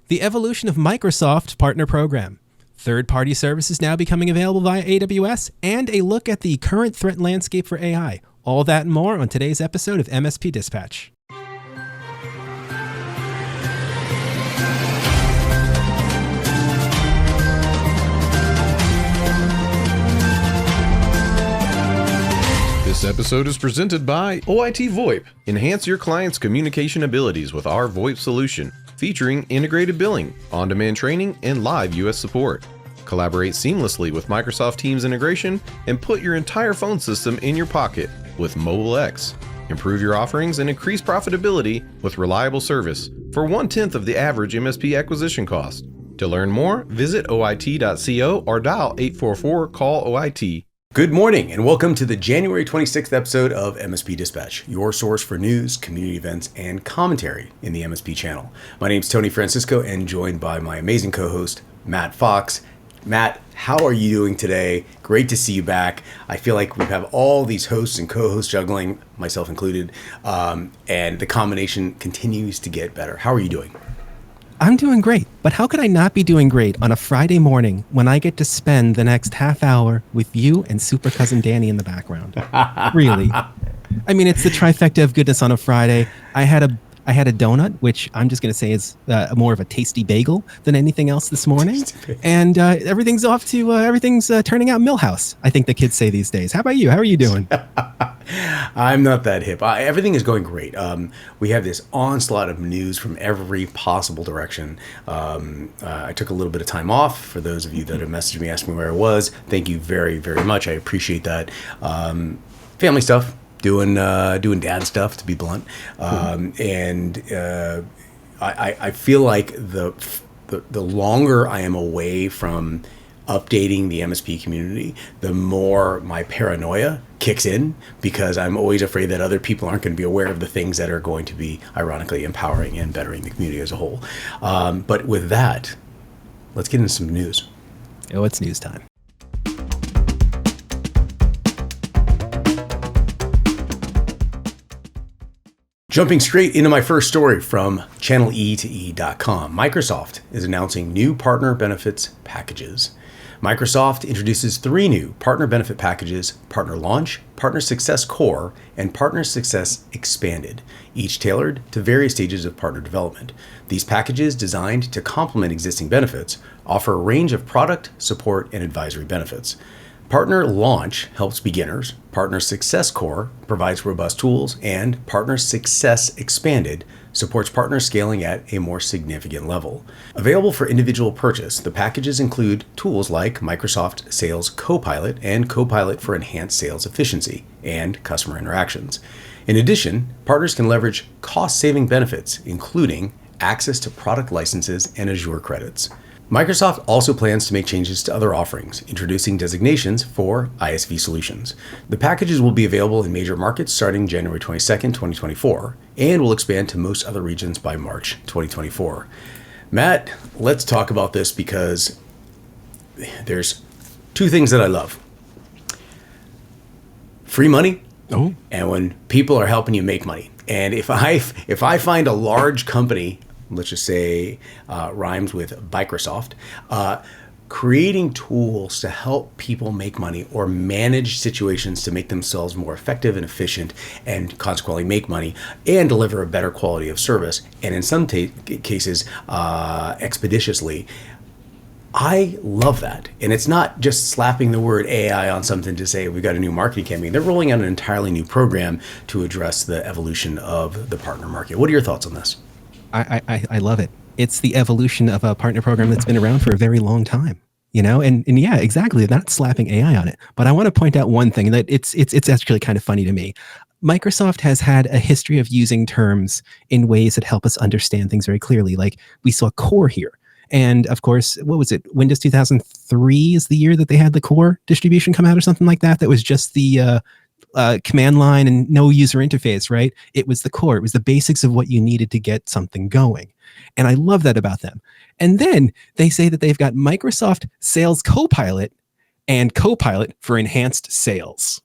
the evolution of Microsoft Partner Program, third-party services now becoming available via AWS, and a look at the current threat landscape for AI. All that and more on today's episode of MSP Dispatch. This episode is presented by OIT VoIP. Enhance your client's communication abilities with our VoIP solution, featuring integrated billing, on-demand training, and live US support. Collaborate seamlessly with Microsoft Teams integration and put your entire phone system in your pocket with Mobile X. Improve your offerings and increase profitability with reliable service for 1/10 of the average MSP acquisition cost. To learn more, visit oit.co or dial 844-CALL-OIT. Good morning and welcome to the January 26th episode of MSP Dispatch, your source for news, community events, and commentary in the MSP channel. My name is Tony Francisco and joined by my amazing co-host, Matt Fox. Matt, how are you doing today? Great to see you back. I feel like we have all these hosts and co-hosts juggling, myself included, and the combination continues to get better. How are you doing? I'm doing great, but how could I not be doing great on a Friday morning when I get to spend the next half hour with you and Super Cousin Danny in the background? Really? I mean, it's the trifecta of goodness on a Friday. I had a donut, which I'm just going to say is more of a tasty bagel than anything else this morning. And everything's turning out Millhouse, I think the kids say these days. How about you? How are you doing? I'm not that hip. Everything is going great. We have this onslaught of news from every possible direction. I took a little bit of time off. For those of you that have messaged me, asking me where I was, thank you very, very much. I appreciate that. Family stuff. Doing dad stuff, to be blunt, and I feel like the longer I am away from updating the MSP community, the more my paranoia kicks in, because I'm always afraid that other people aren't going to be aware of the things that are going to be ironically empowering and bettering the community as a whole. But with that, let's get into some news. Oh, it's news time. Jumping straight into my first story from channel-e2e.com. Microsoft is announcing new partner benefits packages. Microsoft introduces 3 new partner benefit packages: Partner Launch, Partner Success Core, and Partner Success Expanded, each tailored to various stages of partner development. These packages, designed to complement existing benefits, offer a range of product, support, and advisory benefits. Partner Launch helps beginners, Partner Success Core provides robust tools, and Partner Success Expanded supports partner scaling at a more significant level. Available for individual purchase, the packages include tools like Microsoft Sales Copilot and Copilot for enhanced sales efficiency and customer interactions. In addition, partners can leverage cost-saving benefits, including access to product licenses and Azure credits. Microsoft also plans to make changes to other offerings, introducing designations for ISV solutions. The packages will be available in major markets starting January 22nd, 2024, and will expand to most other regions by March 2024. Matt, let's talk about this, because there's 2 things that I love. Free money, and when people are helping you make money. And if I find a large company, let's just say rhymes with Microsoft, creating tools to help people make money or manage situations to make themselves more effective and efficient, and consequently make money and deliver a better quality of service, and in some cases expeditiously, I love that. And it's not just slapping the word AI on something to say we've got a new marketing campaign. They're rolling out an entirely new program to address the evolution of the partner market. What are your thoughts on this? I love it. It's the evolution of a partner program that's been around for a very long time, and yeah, exactly. Not slapping AI on it, but I want to point out one thing that it's actually kind of funny to me. Microsoft has had a history of using terms in ways that help us understand things very clearly. Like we saw core here. And of course, what was it? Windows 2003 is the year that they had the core distribution come out or something like that. That was just the command line and no user interface, right? It was the core. It was the basics of what you needed to get something going. And I love that about them. And then they say that they've got Microsoft Sales Copilot and Copilot for enhanced sales.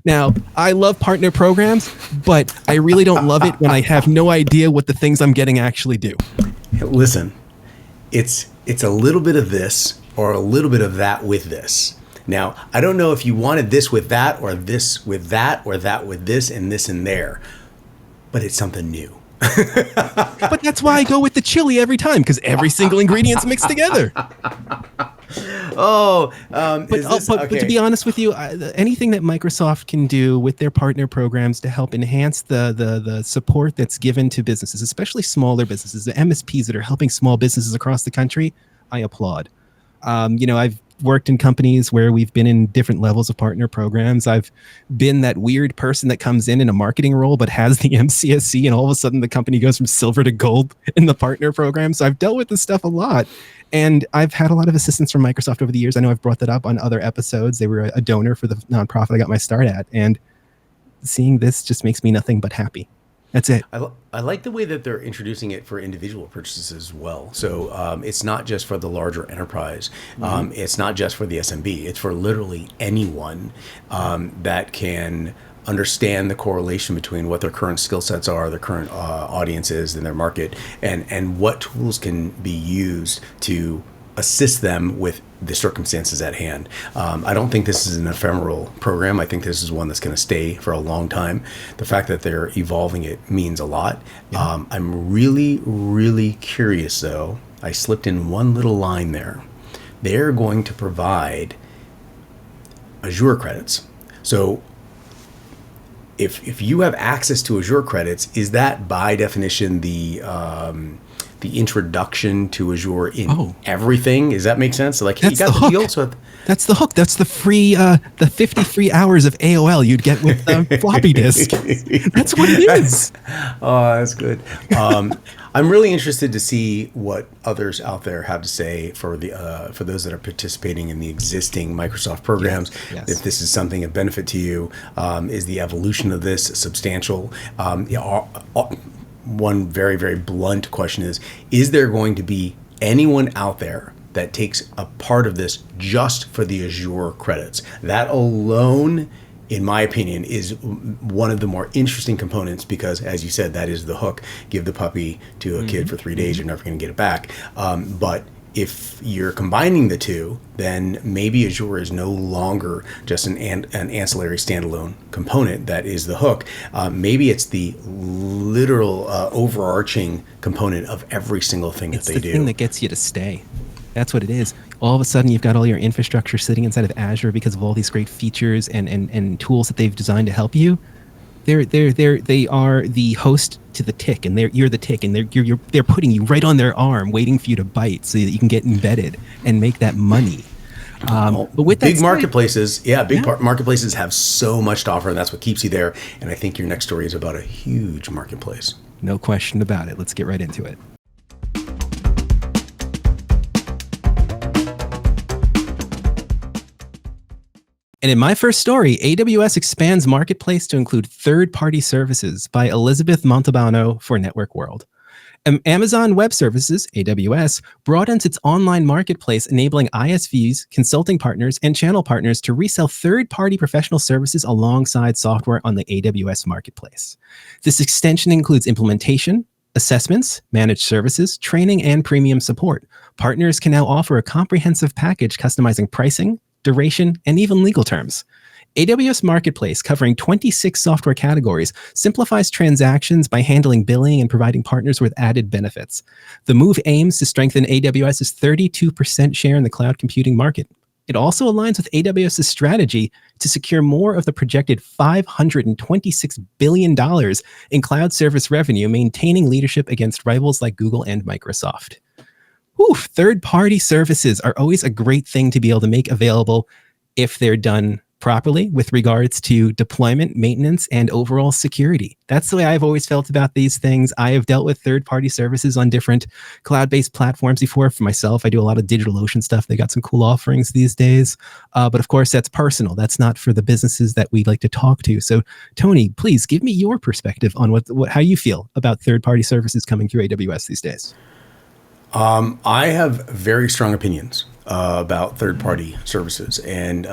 Now, I love partner programs, but I really don't love it when I have no idea what the things I'm getting actually do. Listen, it's a little bit of this or a little bit of that with this. Now, I don't know if you wanted this with that or this with that or that with this and there, but it's something new. But that's why I go with the chili every time, because every single ingredient's mixed together. But to be honest with you, anything that Microsoft can do with their partner programs to help enhance the support that's given to businesses, especially smaller businesses, the MSPs that are helping small businesses across the country, I applaud. I've worked in companies where we've been in different levels of partner programs. I've been that weird person that comes in a marketing role but has the MCSC, and all of a sudden the company goes from silver to gold in the partner program. So I've dealt with this stuff a lot, and I've had a lot of assistance from Microsoft over the years. I know I've brought that up on other episodes. They were a donor for the nonprofit I got my start at, and seeing this just makes me nothing but happy. That's it. I like the way that they're introducing it for individual purchases as well. So it's not just for the larger enterprise. It's not just for the SMB. It's for literally anyone that can understand the correlation between what their current skill sets are, their current audience is in their market, and what tools can be used to assist them with the circumstances at hand. I don't think this is an ephemeral program. I think this is one that's going to stay for a long time. The fact that they're evolving it means a lot. Yeah. I'm really, really curious, though. I slipped in one little line there. They're going to provide Azure credits. So if you have access to Azure credits, is that by definition the introduction to Azure in everything? Does that make sense? So like, that's you got the deal. So that's the hook. That's the free, the 50 free hours of AOL you'd get with floppy disk. That's what it is. Oh, that's good. I'm really interested to see what others out there have to say for those that are participating in the existing Microsoft programs. Yes. If this is something of benefit to you, is the evolution of this substantial? One very, very blunt question is there going to be anyone out there that takes a part of this just for the Azure credits? That alone, in my opinion, is one of the more interesting components because, as you said, that is the hook. Give the puppy to a kid for 3 days, you're never going to get it back. But if you're combining the two, then maybe Azure is no longer just an ancillary standalone component that is the hook. Maybe it's the literal overarching component of every single thing that they do. It's the thing that gets you to stay. That's what it is. All of a sudden, you've got all your infrastructure sitting inside of Azure because of all these great features and tools that they've designed to help you. They are the host to the tick, and you're the tick, and they're putting you right on their arm, waiting for you to bite, so that you can get embedded and make that money. But with that big marketplaces, marketplaces have so much to offer, and that's what keeps you there. And I think your next story is about a huge marketplace. No question about it. Let's get right into it. And in my first story, AWS expands Marketplace to include third-party services by Elizabeth Montalbano for Network World. Amazon Web Services, AWS, broadens its online marketplace, enabling ISVs, consulting partners, and channel partners to resell third-party professional services alongside software on the AWS Marketplace. This extension includes implementation, assessments, managed services, training, and premium support. Partners can now offer a comprehensive package customizing pricing, duration, and even legal terms. AWS Marketplace, covering 26 software categories, simplifies transactions by handling billing and providing partners with added benefits. The move aims to strengthen AWS's 32% share in the cloud computing market. It also aligns with AWS's strategy to secure more of the projected $526 billion in cloud service revenue, maintaining leadership against rivals like Google and Microsoft. Third-party services are always a great thing to be able to make available if they're done properly with regards to deployment, maintenance, and overall security. That's the way I've always felt about these things. I have dealt with third-party services on different cloud-based platforms before. For myself, I do a lot of DigitalOcean stuff. They got some cool offerings these days. But of course, that's personal. That's not for the businesses that we like to talk to. So Tony, please give me your perspective on how you feel about third-party services coming through AWS these days. I have very strong opinions about third-party services, and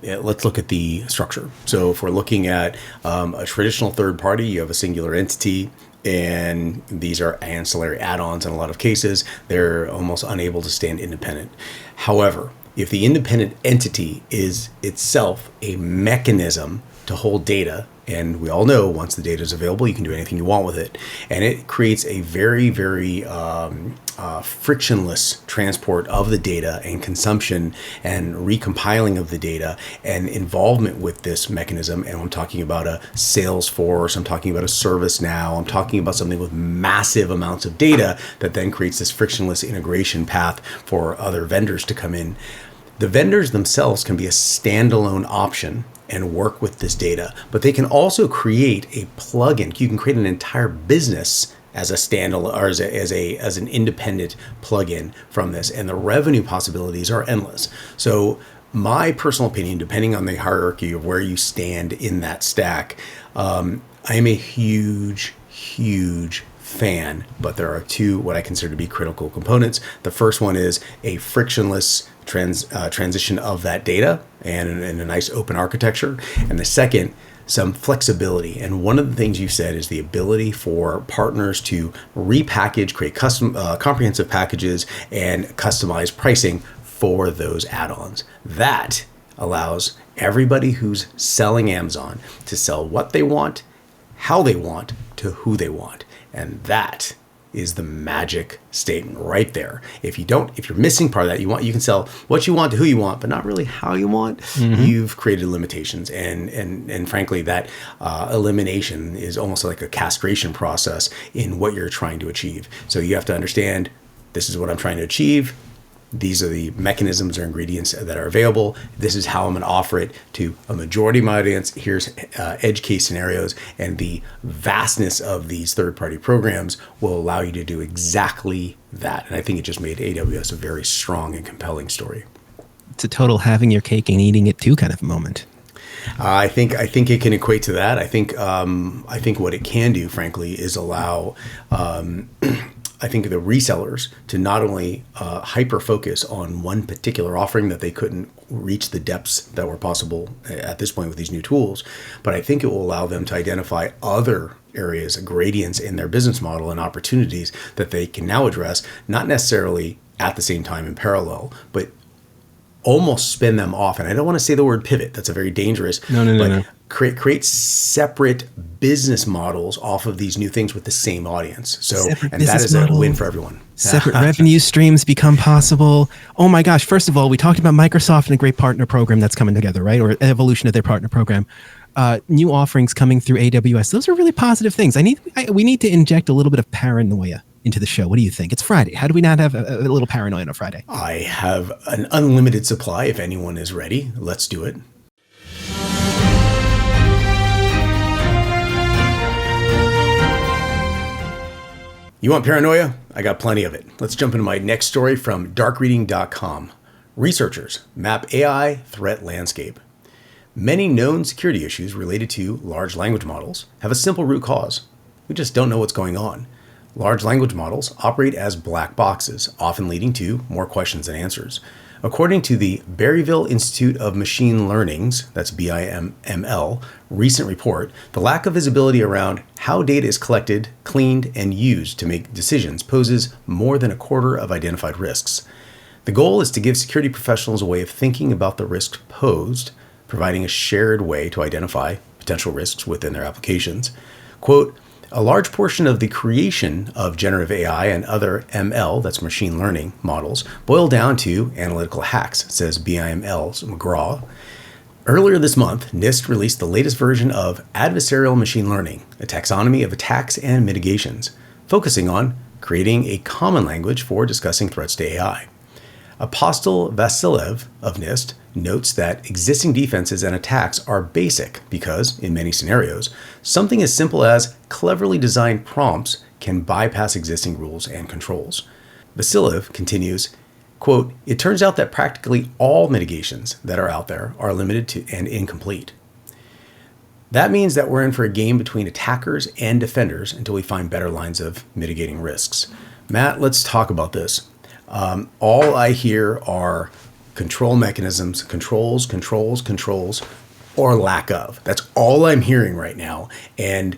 let's look at the structure. So if we're looking at a traditional third party, you have a singular entity. and these are ancillary add-ons in a lot of cases. They're almost unable to stand independent. However, if the independent entity is itself a mechanism to hold data, and we all know once the data is available, you can do anything you want with it, and it creates a very, very frictionless transport of the data and consumption and recompiling of the data and involvement with this mechanism. And I'm talking about a Salesforce, I'm talking about a ServiceNow, I'm talking about something with massive amounts of data that then creates this frictionless integration path for other vendors to come in. The vendors themselves can be a standalone option and work with this data, but they can also create a plugin. You can create an entire business as a standalone or as an independent plugin from this, and the revenue possibilities are endless. So my personal opinion, depending on the hierarchy of where you stand in that stack, I am a huge fan, but there are two what I consider to be critical components. The first one is a frictionless transition of that data and a nice open architecture. And the second, some flexibility. And one of the things you said is the ability for partners to repackage, create custom comprehensive packages, and customize pricing for those add-ons. That allows everybody who's selling Amazon to sell what they want, how they want, to who they want. And that is the magic statement right there. If you're missing part of that, you can sell what you want to who you want, but not really how you want. You've created limitations, and frankly, that elimination is almost like a castration process in what you're trying to achieve. So you have to understand, this is what I'm trying to achieve. These are the mechanisms or ingredients that are available. This is how I'm going to offer it to a majority of my audience. Here's edge case scenarios, and the vastness of these third-party programs will allow you to do exactly that. And I think it just made AWS a very strong and compelling story. It's a total having your cake and eating it too kind of moment. I think it can equate to that. I think what it can do, frankly, is allow I think the resellers to not only hyper focus on one particular offering that they couldn't reach the depths that were possible at this point with these new tools, but I think it will allow them to identify other areas, gradients in their business model and opportunities that they can now address, not necessarily at the same time in parallel, but almost spin them off. And I don't want to say the word pivot. That's a very dangerous. No. Create separate business models off of these new things with the same audience. So, and that is a win for everyone. Separate revenue streams become possible. Oh my gosh. First of all, we talked about Microsoft and a great partner program that's coming together, right? Or evolution of their partner program. New offerings coming through AWS. Those are really positive things. We need to inject a little bit of paranoia into the show. What do you think? It's Friday. How do we not have a little paranoia on a Friday? I have an unlimited supply. If anyone is ready, let's do it. You want paranoia? I got plenty of it. Let's jump into my next story from darkreading.com. Researchers map AI threat landscape. Many known security issues related to large language models have a simple root cause. We just don't know what's going on. Large language models operate as black boxes, often leading to more questions than answers. According to the Berryville Institute of Machine Learning's, that's BIML, recent report, the lack of visibility around how data is collected, cleaned, and used to make decisions poses more than a quarter of identified risks. The goal is to give security professionals a way of thinking about the risks posed, providing a shared way to identify potential risks within their applications. Quote, a large portion of the creation of generative AI and other ML, that's machine learning models, boil down to analytical hacks, says BIML's McGraw. Earlier this month, NIST released the latest version of adversarial machine learning, a taxonomy of attacks and mitigations, focusing on creating a common language for discussing threats to AI. Apostle Vasilev of NIST notes that existing defenses and attacks are basic because, in many scenarios, something as simple as cleverly designed prompts can bypass existing rules and controls. Vasilev continues, quote, it turns out that practically all mitigations that are out there are limited to and incomplete. That means that we're in for a game between attackers and defenders until we find better lines of mitigating risks. Matt, let's talk about this. All I hear are control mechanisms, controls, or lack of. That's all I'm hearing right now. And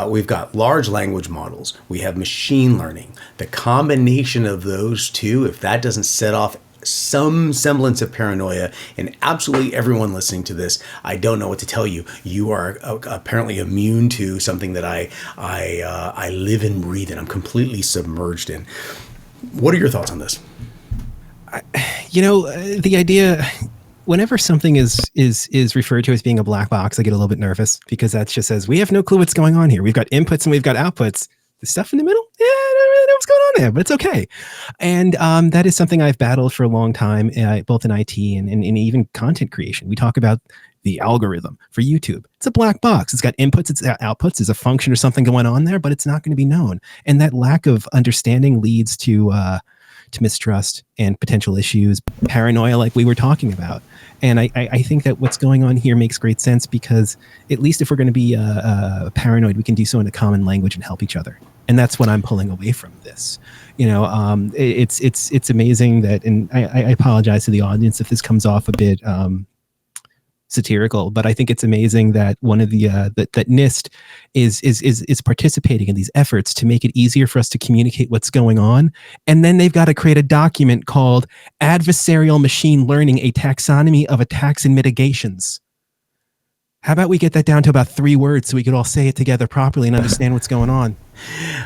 We've got large language models. We have machine learning. The combination of those two, if that doesn't set off some semblance of paranoia in absolutely everyone listening to this, I don't know what to tell you. You are apparently immune to something that I live and breathe in. I'm completely submerged in. What are your thoughts on this? The idea, whenever something is referred to as being a black box, I get a little bit nervous because that just says we have no clue what's going on here. We've got inputs and we've got outputs. The stuff in the middle, I don't really know what's going on there, but it's okay. And that is something I've battled for a long time, both in IT and even content creation. We talk about the algorithm for YouTube. It's a black box. It's got inputs, it's got outputs. There's a function or something going on there, but it's not going to be known. And that lack of understanding leads to mistrust and potential issues, paranoia, like we were talking about. And I think that what's going on here makes great sense because at least if we're going to be paranoid, we can do so in a common language and help each other. And that's what I'm pulling away from this. It's amazing that, and I apologize to the audience if this comes off a bit satirical, but I think it's amazing that one of the that NIST is participating in these efforts to make it easier for us to communicate what's going on. And then they've got to create a document called Adversarial Machine Learning, a Taxonomy of Attacks and Mitigations. How about we get that down to about 3 words so we could all say it together properly and understand what's going on?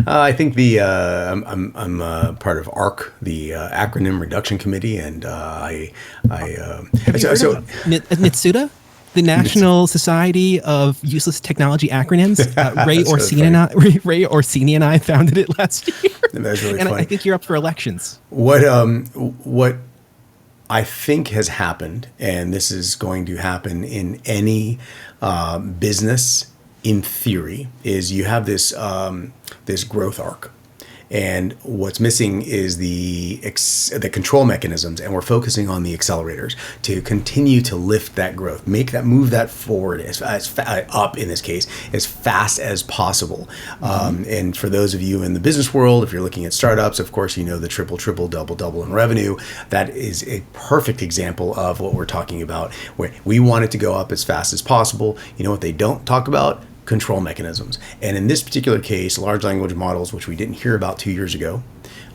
I think I'm part of ARC, the acronym reduction committee, and Have you heard of NITSUDA, the National Society of Useless Technology Acronyms? Ray Orsini and I founded it last year. That's really and funny. I think you're up for elections. What I think has happened, and this is going to happen in any business in theory, is you have this this growth arc, and what's missing is the control mechanisms, and we're focusing on the accelerators to continue to lift that growth, move that forward as up in this case as fast as possible. And for those of you in the business world, if you're looking at startups, of course, you know the triple, double in revenue. That is a perfect example of what we're talking about, where we want it to go up as fast as possible. You know what they don't talk about? Control mechanisms. And in this particular case, large language models, which we didn't hear about 2 years ago,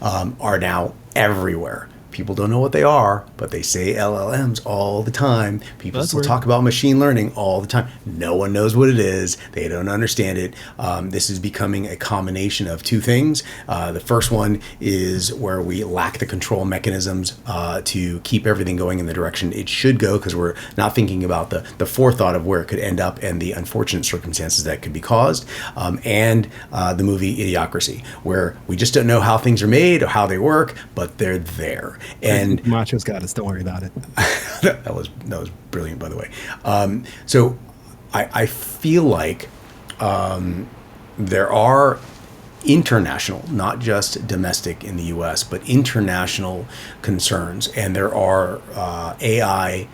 are now everywhere. People don't know what they are, but they say LLMs all the time. People still talk about machine learning all the time. No one knows what it is. They don't understand it. This is becoming a combination of 2 things. The first one is where we lack the control mechanisms to keep everything going in the direction it should go, because we're not thinking about the forethought of where it could end up and the unfortunate circumstances that could be caused. And the movie Idiocracy, where we just don't know how things are made or how they work, but they're there. And Macho's got us. Don't worry about it. that was brilliant, by the way. So I feel like there are international, not just domestic in the U.S., but international concerns, and there are AI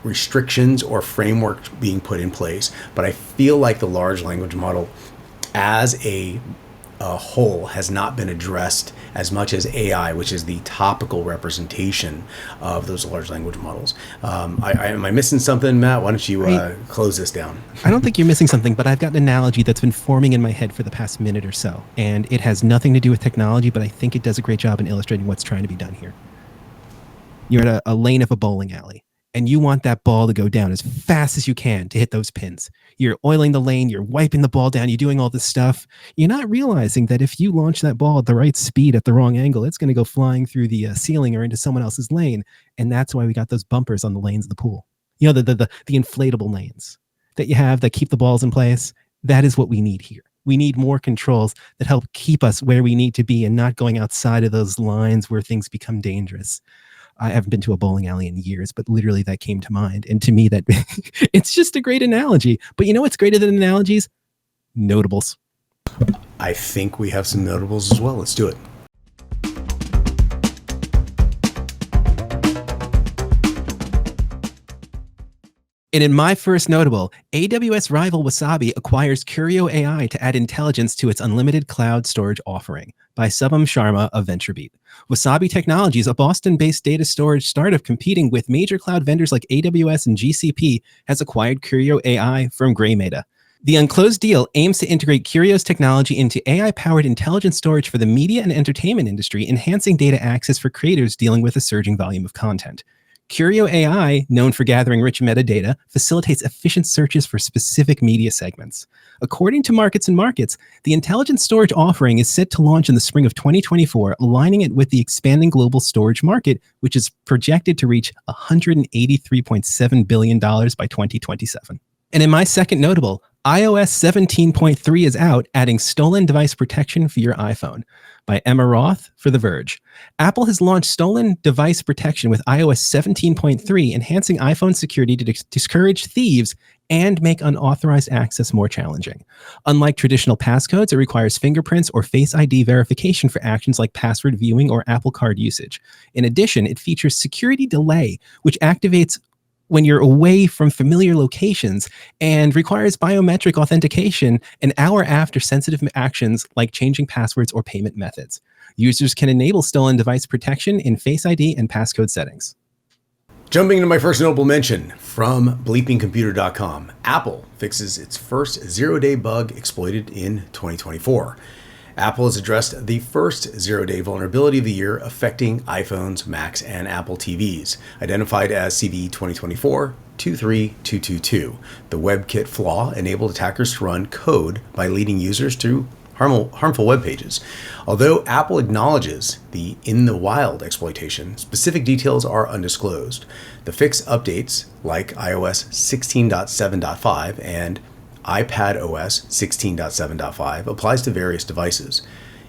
restrictions or frameworks being put in place. But I feel like the large language model as a whole has not been addressed as much as AI, which is the topical representation of those large language models. Am I missing something, Matt? Why don't you close this down? I don't think you're missing something, but I've got an analogy that's been forming in my head for the past minute or so, and it has nothing to do with technology, but I think it does a great job in illustrating what's trying to be done here. You're at a lane of a bowling alley, and you want that ball to go down as fast as you can to hit those pins. You're oiling the lane, you're wiping the ball down, you're doing all this stuff. You're not realizing that if you launch that ball at the right speed at the wrong angle, it's going to go flying through the ceiling or into someone else's lane. And that's why we got those bumpers on the lanes of the pool. You know, the inflatable lanes that you have that keep the balls in place. That is what we need here. We need more controls that help keep us where we need to be and not going outside of those lines where things become dangerous. I haven't been to a bowling alley in years, but literally that came to mind. And to me, that it's just a great analogy. But you know what's greater than analogies? Notables. I think we have some notables as well. Let's do it. And in my first notable, AWS rival Wasabi acquires Curio AI to add intelligence to its unlimited cloud storage offering by Subham Sharma of VentureBeat. Wasabi Technologies, a Boston-based data storage startup competing with major cloud vendors like AWS and GCP, has acquired Curio AI from Grey Meta. The unclosed deal aims to integrate Curio's technology into AI-powered intelligent storage for the media and entertainment industry, enhancing data access for creators dealing with a surging volume of content. Curio AI, known for gathering rich metadata, facilitates efficient searches for specific media segments. According to Markets and Markets, the intelligent storage offering is set to launch in the spring of 2024, aligning it with the expanding global storage market, which is projected to reach $183.7 billion by 2027. And in my second notable, iOS 17.3 is out, adding stolen device protection for your iPhone, by Emma Roth for The Verge. Apple has launched stolen device protection with iOS 17.3, enhancing iPhone security to discourage thieves and make unauthorized access more challenging. Unlike traditional passcodes, it requires fingerprints or Face ID verification for actions like password viewing or Apple Card usage. In addition, it features security delay, which activates when you're away from familiar locations and requires biometric authentication an hour after sensitive actions like changing passwords or payment methods. Users can enable stolen device protection in Face ID and passcode settings. Jumping into my first notable mention from bleepingcomputer.com, Apple fixes its first zero-day bug exploited in 2024. Apple has addressed the first zero-day vulnerability of the year affecting iPhones, Macs, and Apple TVs, identified as CV 2024-23222. The WebKit flaw enabled attackers to run code by leading users to harmful web pages. Although Apple acknowledges the in-the-wild exploitation, specific details are undisclosed. The fix updates, like iOS 16.7.5 and iPadOS 16.7.5, applies to various devices.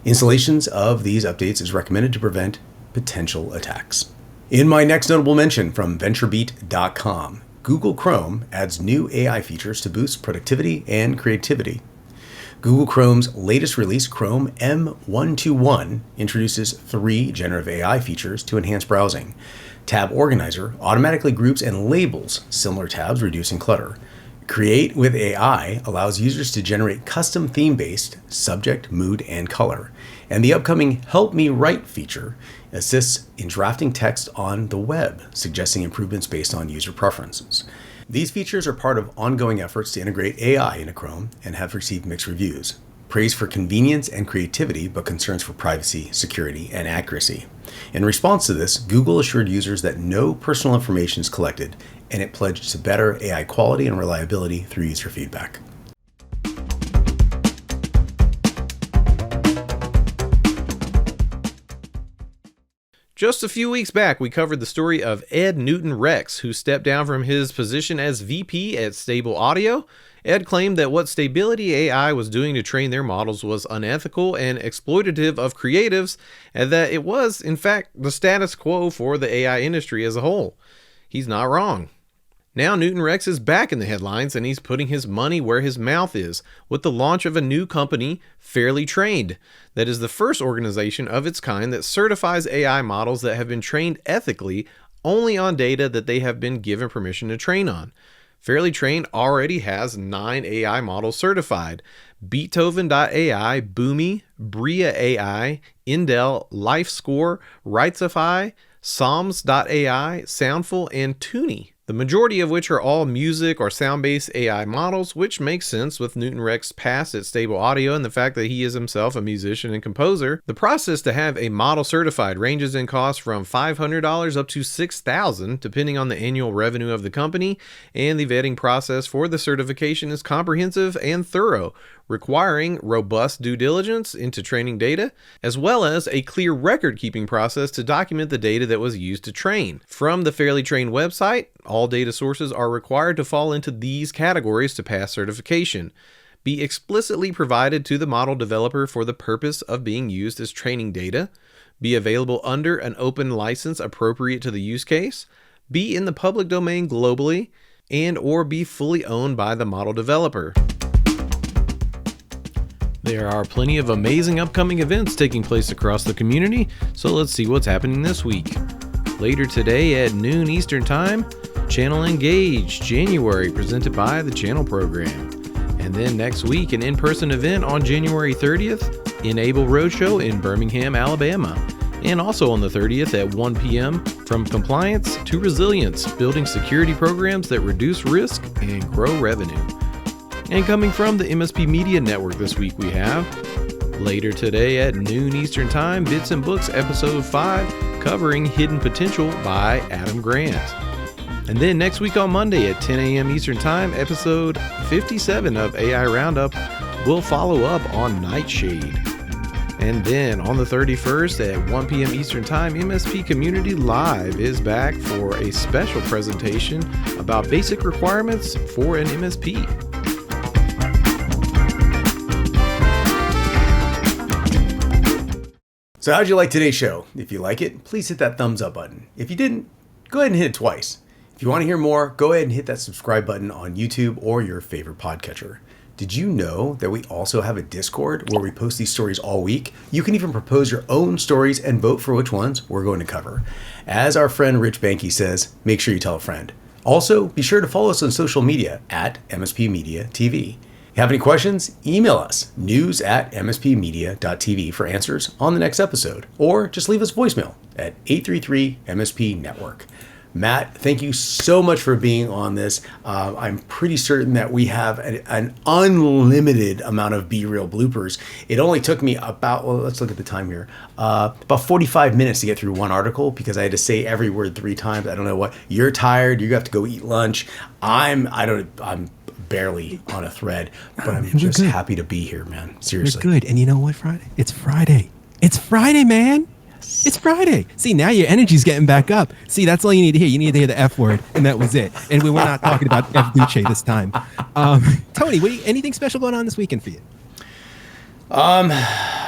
Installations of these updates is recommended to prevent potential attacks. In my next notable mention from VentureBeat.com, Google Chrome adds new AI features to boost productivity and creativity. Google Chrome's latest release, Chrome M121, introduces 3 generative AI features to enhance browsing. Tab Organizer automatically groups and labels similar tabs, reducing clutter. Create with AI allows users to generate custom theme-based subject, mood, and color. And the upcoming Help Me Write feature assists in drafting text on the web, suggesting improvements based on user preferences. These features are part of ongoing efforts to integrate AI into Chrome and have received mixed reviews. Praise for convenience and creativity, but concerns for privacy, security, and accuracy. In response to this, Google assured users that no personal information is collected, and it pledged to better AI quality and reliability through user feedback. Just a few weeks back, we covered the story of Ed Newton-Rex, who stepped down from his position as VP at Stable Audio. Ed claimed that what Stability AI was doing to train their models was unethical and exploitative of creatives, and that it was, in fact, the status quo for the AI industry as a whole. He's not wrong. Now Newton-Rex is back in the headlines, and he's putting his money where his mouth is with the launch of a new company, Fairly Trained, that is the first organization of its kind that certifies AI models that have been trained ethically only on data that they have been given permission to train on. Fairly Trained already has 9 AI models certified: Beethoven.ai, Boomi, Bria AI, Indel, LifeScore, Rightsify, Psalms.ai, Soundful, and Toonie. The majority of which are all music or sound-based AI models, which makes sense with Newton-Rex's past at Stable Audio and the fact that he is himself a musician and composer. The process to have a model certified ranges in cost from $500 up to $6,000, depending on the annual revenue of the company, and the vetting process for the certification is comprehensive and thorough, requiring robust due diligence into training data, as well as a clear record-keeping process to document the data that was used to train. From the Fairly Trained website, all data sources are required to fall into these categories to pass certification: be explicitly provided to the model developer for the purpose of being used as training data, be available under an open license appropriate to the use case, be in the public domain globally, and or be fully owned by the model developer. There are plenty of amazing upcoming events taking place across the community, so let's see what's happening this week. Later today at noon Eastern Time, Channel Engage January, presented by the Channel Program. And then next week, an in-person event on January 30th, Enable Roadshow in Birmingham, Alabama. And also on the 30th at 1 p.m., From Compliance to Resilience, building security programs that reduce risk and grow revenue. And coming from the MSP Media Network this week, we have later today at noon Eastern Time, Bits and Books Episode 5, covering Hidden Potential by Adam Grant. And then next week on Monday at 10 a.m. Eastern Time, Episode 57 of AI Roundup will follow up on Nightshade. And then on the 31st at 1 p.m. Eastern Time, MSP Community Live is back for a special presentation about basic requirements for an MSP. So how'd you like today's show? If you like it, please hit that thumbs up button. If you didn't, go ahead and hit it twice. If you want to hear more, go ahead and hit that subscribe button on YouTube or your favorite podcatcher. Did you know that we also have a Discord where we post these stories all week? You can even propose your own stories and vote for which ones we're going to cover. As our friend Rich Banky says, make sure you tell a friend. Also, be sure to follow us on social media at MSP Media TV. If you have any questions, email us, news@mspmedia.tv for answers on the next episode, or just leave us voicemail at 833-MSP-NETWORK. Matt, thank you so much for being on this. I'm pretty certain that we have an unlimited amount of BeReal bloopers. It only took me about, well, let's look at the time here, about 45 minutes to get through one article because I had to say every word 3 times. I don't know what. You're tired. You have to go eat lunch. I'm barely on a thread, but I'm just happy to be here, man. Seriously. We're good. And you know what, Friday? It's Friday. It's Friday, man. It's Friday. See, now your energy's getting back up. See, that's all you need to hear. You need to hear the F word, and that was it. And we were not talking about F Duce this time. Tony, anything special going on this weekend for you?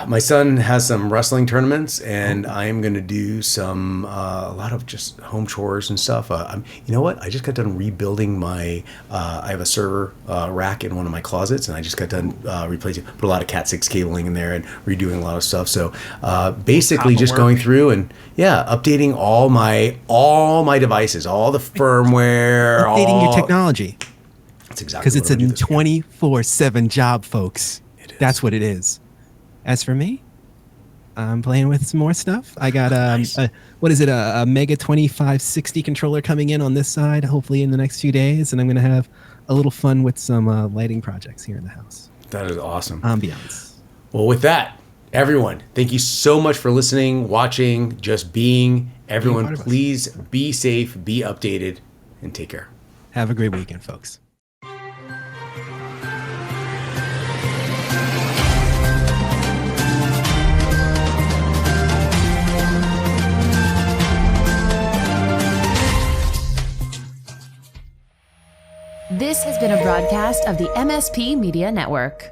My son has some wrestling tournaments, and I'm going to do a lot of just home chores and stuff. You know what? I just got done rebuilding my, I have a server rack in one of my closets, and I just got done replacing, put a lot of Cat 6 cabling in there and redoing a lot of stuff. So basically just going through and, updating all my devices, all the firmware. Updating your technology. That's exactly because it's a 24/7 job, folks. That's what it is. As for me, I'm playing with some more stuff. I got a Mega 2560 controller coming in on this side, hopefully in the next few days, and I'm going to have a little fun with some lighting projects here in the house. That is awesome. Ambiance. Well, with that, everyone, thank you so much for listening, watching, just being. Everyone, please be safe, be updated, and take care. Have a great weekend, folks. This has been a broadcast of the MSP Media Network.